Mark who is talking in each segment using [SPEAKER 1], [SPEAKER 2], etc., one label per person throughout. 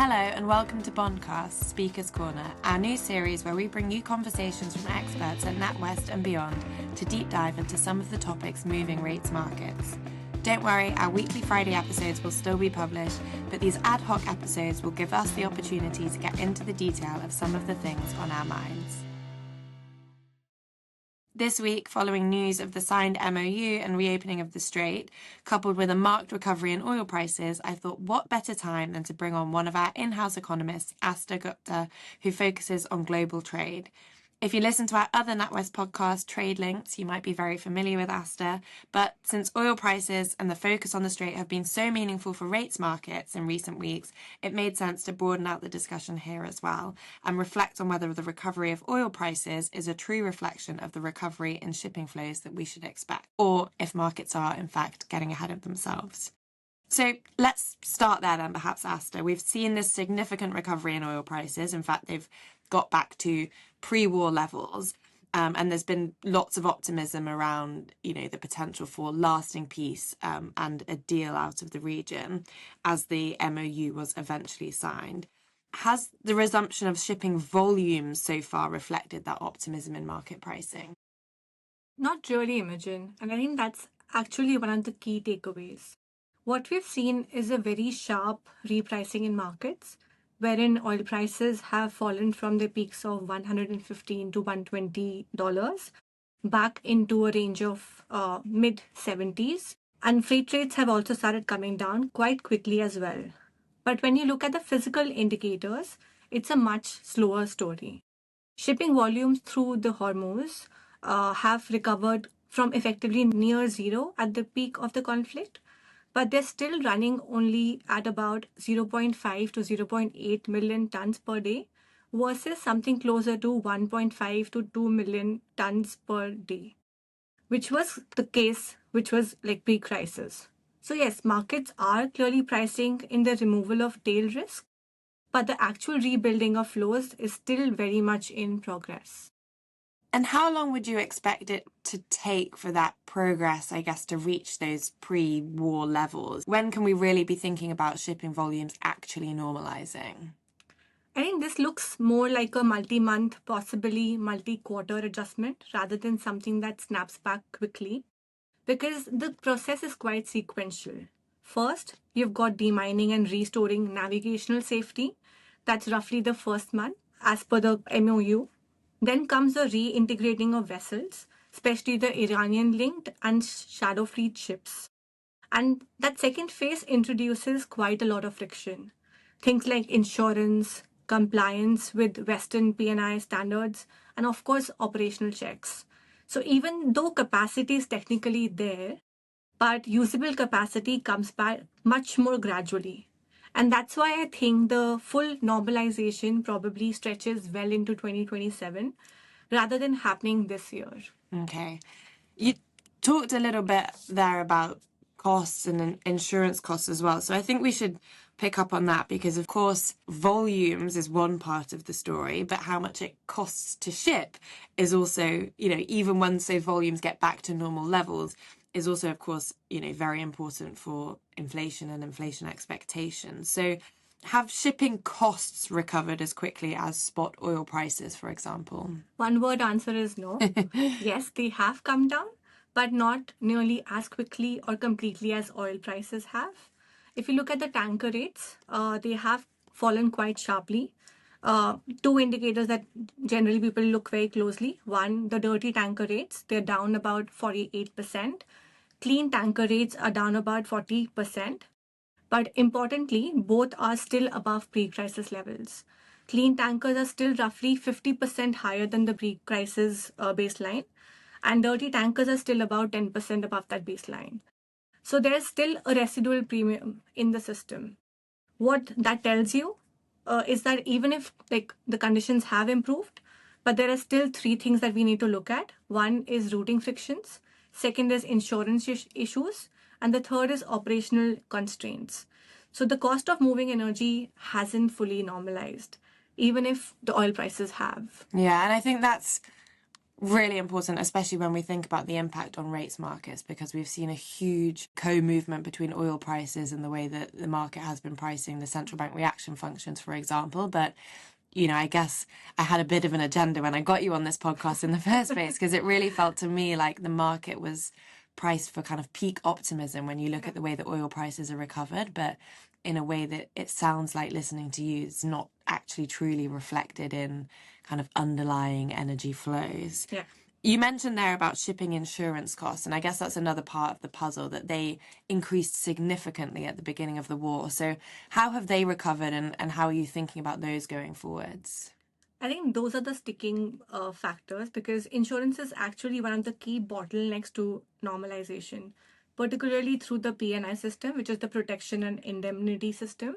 [SPEAKER 1] Hello and welcome to Bondcast Speaker Corner, our new series where we bring you conversations from experts at NatWest and beyond to deep dive into some of the topics moving rates markets. Don't worry, our weekly Friday episodes will still be published, but these ad hoc episodes will give us the opportunity to get into the detail of some of the things on our minds. This week, following news of the signed MOU and reopening of the Strait, coupled with a marked recovery in oil prices, I thought what better time than to bring on one of our in-house economists, Aastha Gupta, who focuses on global trade. If you listen to our other NatWest podcast, Trade Links, you might be very familiar with Aastha, but since oil prices and the focus on the Strait have been so meaningful for rates markets in recent weeks, it made sense to broaden out the discussion here as well and reflect on whether the recovery of oil prices is a true reflection of the recovery in shipping flows that we should expect, or if markets are, in fact, getting ahead of themselves. So let's start there then, perhaps, Aastha. We've seen this significant recovery in oil prices. In fact, they've got back to pre-war levels. And there's been lots of optimism around, the potential for lasting peace and a deal out of the region as the MOU was eventually signed. Has the resumption of shipping volumes so far reflected that optimism in market pricing?
[SPEAKER 2] Not really, Imogen. And I think that's actually one of the key takeaways. What we've seen is a very sharp repricing in markets, wherein oil prices have fallen from the peaks of $115 to $120 back into a range of mid-70s. And freight rates have also started coming down quite quickly as well. But when you look at the physical indicators, it's a much slower story. Shipping volumes through the Hormuz have recovered from effectively near zero at the peak of the conflict, but they're still running only at about 0.5 to 0.8 million tons per day versus something closer to 1.5 to 2 million tons per day, which was the case, which was like pre-crisis. So yes, markets are clearly pricing in the removal of tail risk, but the actual rebuilding of flows is still very much in progress.
[SPEAKER 1] And how long would you expect it to take for that progress, I guess, to reach those pre-war levels? When can we really be thinking about shipping volumes actually normalizing?
[SPEAKER 2] I think this looks more like a multi-month, possibly multi-quarter adjustment rather than something that snaps back quickly, because the process is quite sequential. First, you've got demining and restoring navigational safety. That's roughly the first month, as per the MOU. Then comes the reintegrating of vessels, especially the Iranian-linked and shadow fleet ships. And that second phase introduces quite a lot of friction. Things like insurance, compliance with Western P&I standards, and of course, operational checks. So even though capacity is technically there, but usable capacity comes back much more gradually. And that's why I think the full normalization probably stretches well into 2027 rather than happening this year.
[SPEAKER 1] Okay. You talked a little bit there about costs and insurance costs as well. So I think we should pick up on that because, of course, volumes is one part of the story, but how much it costs to ship is also, even once those volumes get back to normal levels, is also, of course, very important for inflation and inflation expectations. So have shipping costs recovered as quickly as spot oil prices, for example?
[SPEAKER 2] One word answer is no. Yes, they have come down, but not nearly as quickly or completely as oil prices have. If you look at the tanker rates, they have fallen quite sharply. Two indicators that generally people look very closely. One, the dirty tanker rates, they're down about 48%. Clean tanker rates are down about 40%. But importantly, both are still above pre-crisis levels. Clean tankers are still roughly 50% higher than the pre-crisis baseline, and dirty tankers are still about 10% above that baseline. So there's still a residual premium in the system. What that tells you is that even if the conditions have improved, but there are still three things that we need to look at. One is routing frictions. Second is insurance issues. And the third is operational constraints. So the cost of moving energy hasn't fully normalized, even if the oil prices have.
[SPEAKER 1] Yeah, and I think that's really important, especially when we think about the impact on rates markets, because we've seen a huge co-movement between oil prices and the way that the market has been pricing the central bank reaction functions, for example. But I guess I had a bit of an agenda when I got you on this podcast in the first place, because it really felt to me like the market was priced for kind of peak optimism when you look at the way that oil prices are recovered, but in a way that it sounds like, listening to you, it's not actually truly reflected in kind of underlying energy flows.
[SPEAKER 2] Yeah.
[SPEAKER 1] You mentioned there about shipping insurance costs, and I guess that's another part of the puzzle, that they increased significantly at the beginning of the war. So how have they recovered, and how are you thinking about those going forwards?
[SPEAKER 2] I think those are the sticking factors, because insurance is actually one of the key bottlenecks to normalization, particularly through the PNI system, which is the protection and indemnity system.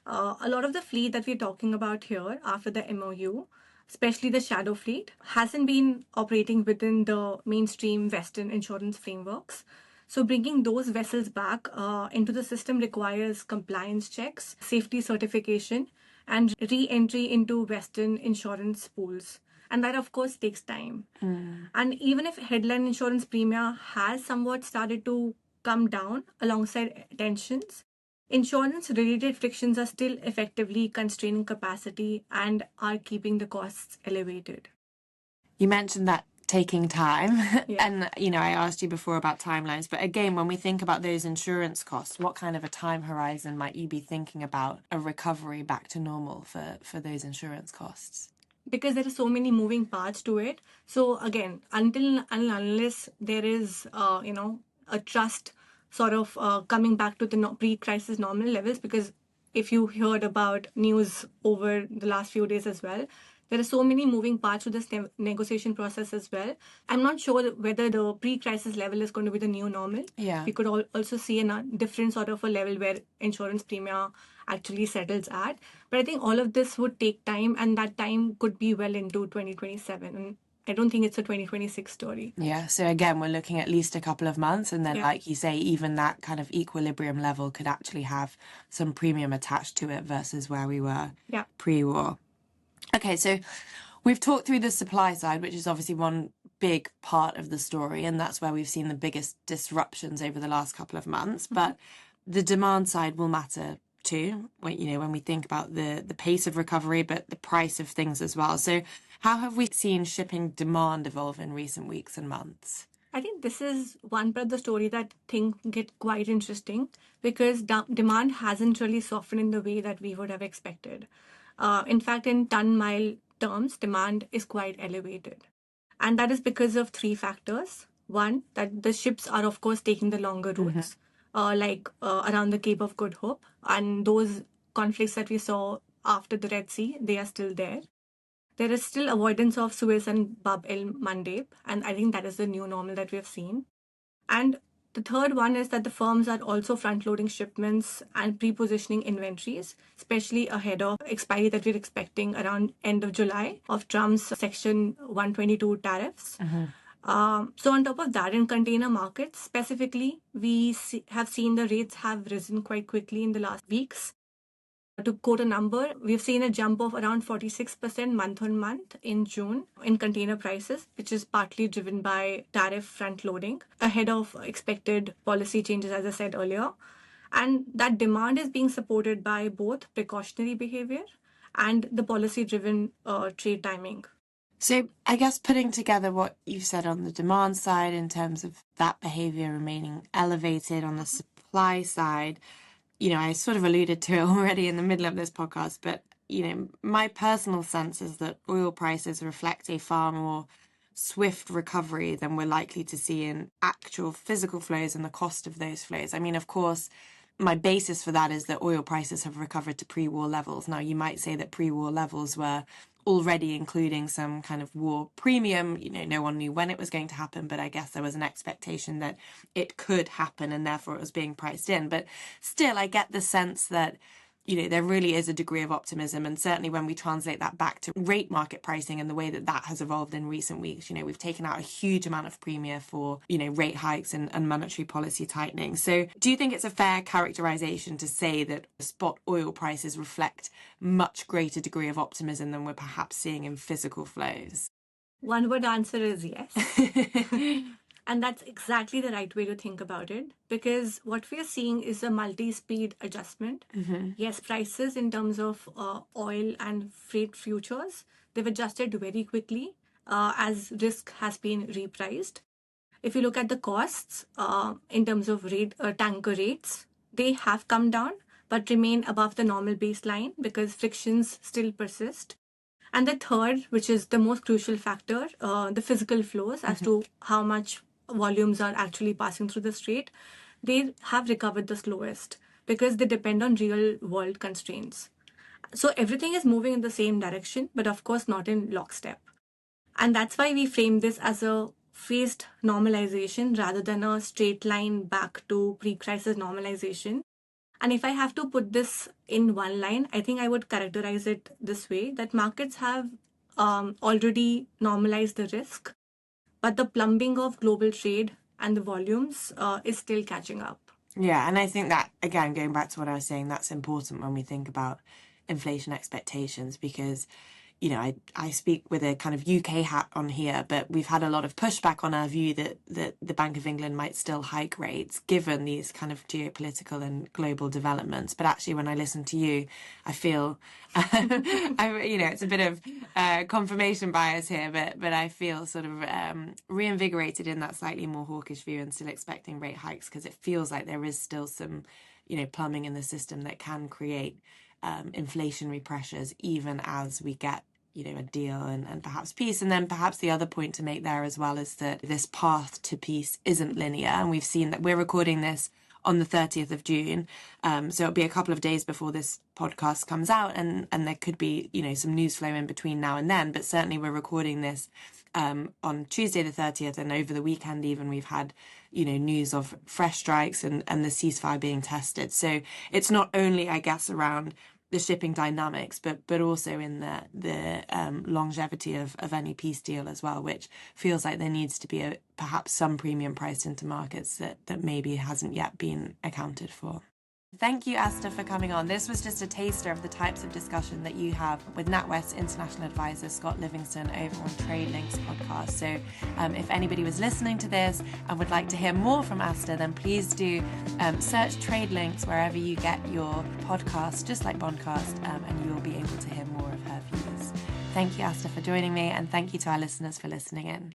[SPEAKER 2] A lot of the fleet that we're talking about here after the MOU, especially the shadow fleet, hasn't been operating within the mainstream Western insurance frameworks. So bringing those vessels back into the system requires compliance checks, safety certification, and re-entry into Western insurance pools. And that, of course, takes time. And even if headline insurance premium has somewhat started to come down alongside tensions, insurance-related frictions are still effectively constraining capacity and are keeping the costs elevated.
[SPEAKER 1] You mentioned that taking time.
[SPEAKER 2] Yeah.
[SPEAKER 1] And, I asked you before about timelines. But again, when we think about those insurance costs, what kind of a time horizon might you be thinking about a recovery back to normal for those insurance costs?
[SPEAKER 2] Because there are so many moving parts to it. So again, until and unless there is, a trust sort of coming back to the pre-crisis normal levels, because if you heard about news over the last few days as well, there are so many moving parts to this negotiation process as well. I'm not sure whether the pre-crisis level is going to be the new normal.
[SPEAKER 1] Yeah.
[SPEAKER 2] We could also see a different sort of a level where insurance premium actually settles at. But I think all of this would take time, and that time could be well into 2027. And I don't think it's a 2026 story.
[SPEAKER 1] Yeah. So again, we're looking at least a couple of months. And then,
[SPEAKER 2] Yeah.
[SPEAKER 1] like you say, even that kind of equilibrium level could actually have some premium attached to it versus where we were
[SPEAKER 2] Yeah.
[SPEAKER 1] pre-war. Okay, so we've talked through the supply side, which is obviously one big part of the story, and that's where we've seen the biggest disruptions over the last couple of months. But the demand side will matter too, when we think about the pace of recovery, but the price of things as well. So how have we seen shipping demand evolve in recent weeks and months?
[SPEAKER 2] I think this is one part of the story that things get quite interesting, because demand hasn't really softened in the way that we would have expected. In fact, in ton-mile terms, demand is quite elevated. And that is because of three factors. One, that the ships are, of course, taking the longer routes, around the Cape of Good Hope. And those conflicts that we saw after the Red Sea, they are still there. There is still avoidance of Suez and Bab el Mandeb, and I think that is the new normal that we have seen. And the third one is that the firms are also front-loading shipments and pre-positioning inventories, especially ahead of expiry that we're expecting around end of July of Trump's Section 122 tariffs. So on top of that, in container markets specifically, we have seen the rates have risen quite quickly in the last weeks. To quote a number, we've seen a jump of around 46% month on month in June in container prices, which is partly driven by tariff front loading ahead of expected policy changes, as I said earlier. And that demand is being supported by both precautionary behavior and the policy driven trade timing.
[SPEAKER 1] So I guess putting together what you've said on the demand side in terms of that behavior remaining elevated on the supply side, I sort of alluded to it already in the middle of this podcast, but, my personal sense is that oil prices reflect a far more swift recovery than we're likely to see in actual physical flows and the cost of those flows. I mean, of course, my basis for that is that oil prices have recovered to pre-war levels. Now, you might say that pre-war levels were already including some kind of war premium. No one knew when it was going to happen, but I guess there was an expectation that it could happen and therefore it was being priced in. But still, I get the sense that, there really is a degree of optimism. And certainly when we translate that back to rate market pricing and the way that that has evolved in recent weeks, we've taken out a huge amount of premium for, rate hikes and monetary policy tightening. So do you think it's a fair characterization to say that spot oil prices reflect much greater degree of optimism than we're perhaps seeing in physical flows?
[SPEAKER 2] One word answer is yes. And that's exactly the right way to think about it, because what we are seeing is a multi speed adjustment. Yes, prices in terms of oil and freight futures, they've adjusted very quickly as risk has been repriced. If you look at the costs in terms of tanker rates, they have come down but remain above the normal baseline because frictions still persist. And the third, which is the most crucial factor, the physical flows as to how much volumes are actually passing through the strait, they have recovered the slowest because they depend on real world constraints. So everything is moving in the same direction, but of course not in lockstep. And that's why we frame this as a phased normalization rather than a straight line back to pre crisis normalization. And if I have to put this in one line, I think I would characterize it this way that markets have already normalized the risk, but the plumbing of global trade and the volumes is still catching up.
[SPEAKER 1] Yeah, and I think that, again, going back to what I was saying, that's important when we think about inflation expectations because, you know, I speak with a kind of UK hat on here, but we've had a lot of pushback on our view that the Bank of England might still hike rates given these kind of geopolitical and global developments. But actually, when I listen to you, I feel, it's a bit of confirmation bias here, but I feel sort of reinvigorated in that slightly more hawkish view and still expecting rate hikes because it feels like there is still some, plumbing in the system that can create inflationary pressures even as we get a deal and perhaps peace. And then perhaps the other point to make there as well is that this path to peace isn't linear. And we've seen that we're recording this on the 30th of June. So it'll be a couple of days before this podcast comes out and there could be, some news flow in between now and then. But certainly we're recording this on Tuesday the 30th, and over the weekend even we've had news of fresh strikes and the ceasefire being tested. So it's not only, I guess, around the shipping dynamics, but also in the longevity of any peace deal as well, which feels like there needs to be perhaps some premium priced into markets that maybe hasn't yet been accounted for. Thank you, Aastha, for coming on. This was just a taster of the types of discussion that you have with NatWest International Advisor Scott Livingston over on TradeLinks podcast. So if anybody was listening to this and would like to hear more from Aastha, then please do search TradeLinks wherever you get your podcast, just like Bondcast, and you will be able to hear more of her views. Thank you, Aastha, for joining me, and thank you to our listeners for listening in.